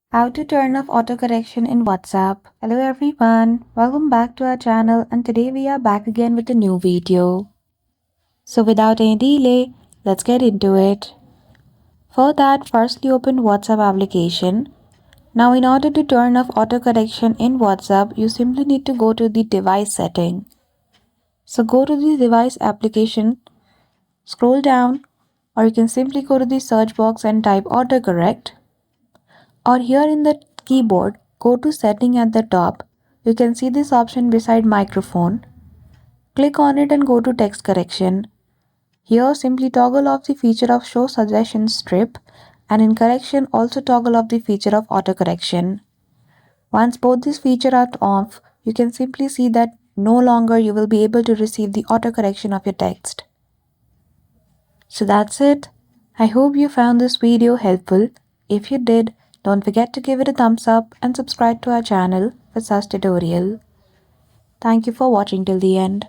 How to turn off autocorrection in WhatsApp. Hello everyone, welcome back to our channel and today we are back again with a new video. So without any delay, let's get into it. For that, firstly open WhatsApp application. Now in order to turn off autocorrection in WhatsApp, you simply need to go to the device setting. So go to the device application, scroll down, or you can simply go to the search box and type autocorrect. Or here in the keyboard, go to setting at the top. You can see this option beside microphone. Click on it and go to text correction. Here simply toggle off the feature of show suggestion strip, and in correction also toggle off the feature of auto correction. Once both these features are off, you can simply see that no longer you will be able to receive the auto correction of your text. So that's it. I hope you found this video helpful. If you did, don't forget to give it a thumbs up and subscribe to our channel for such tutorial. Thank you for watching till the end.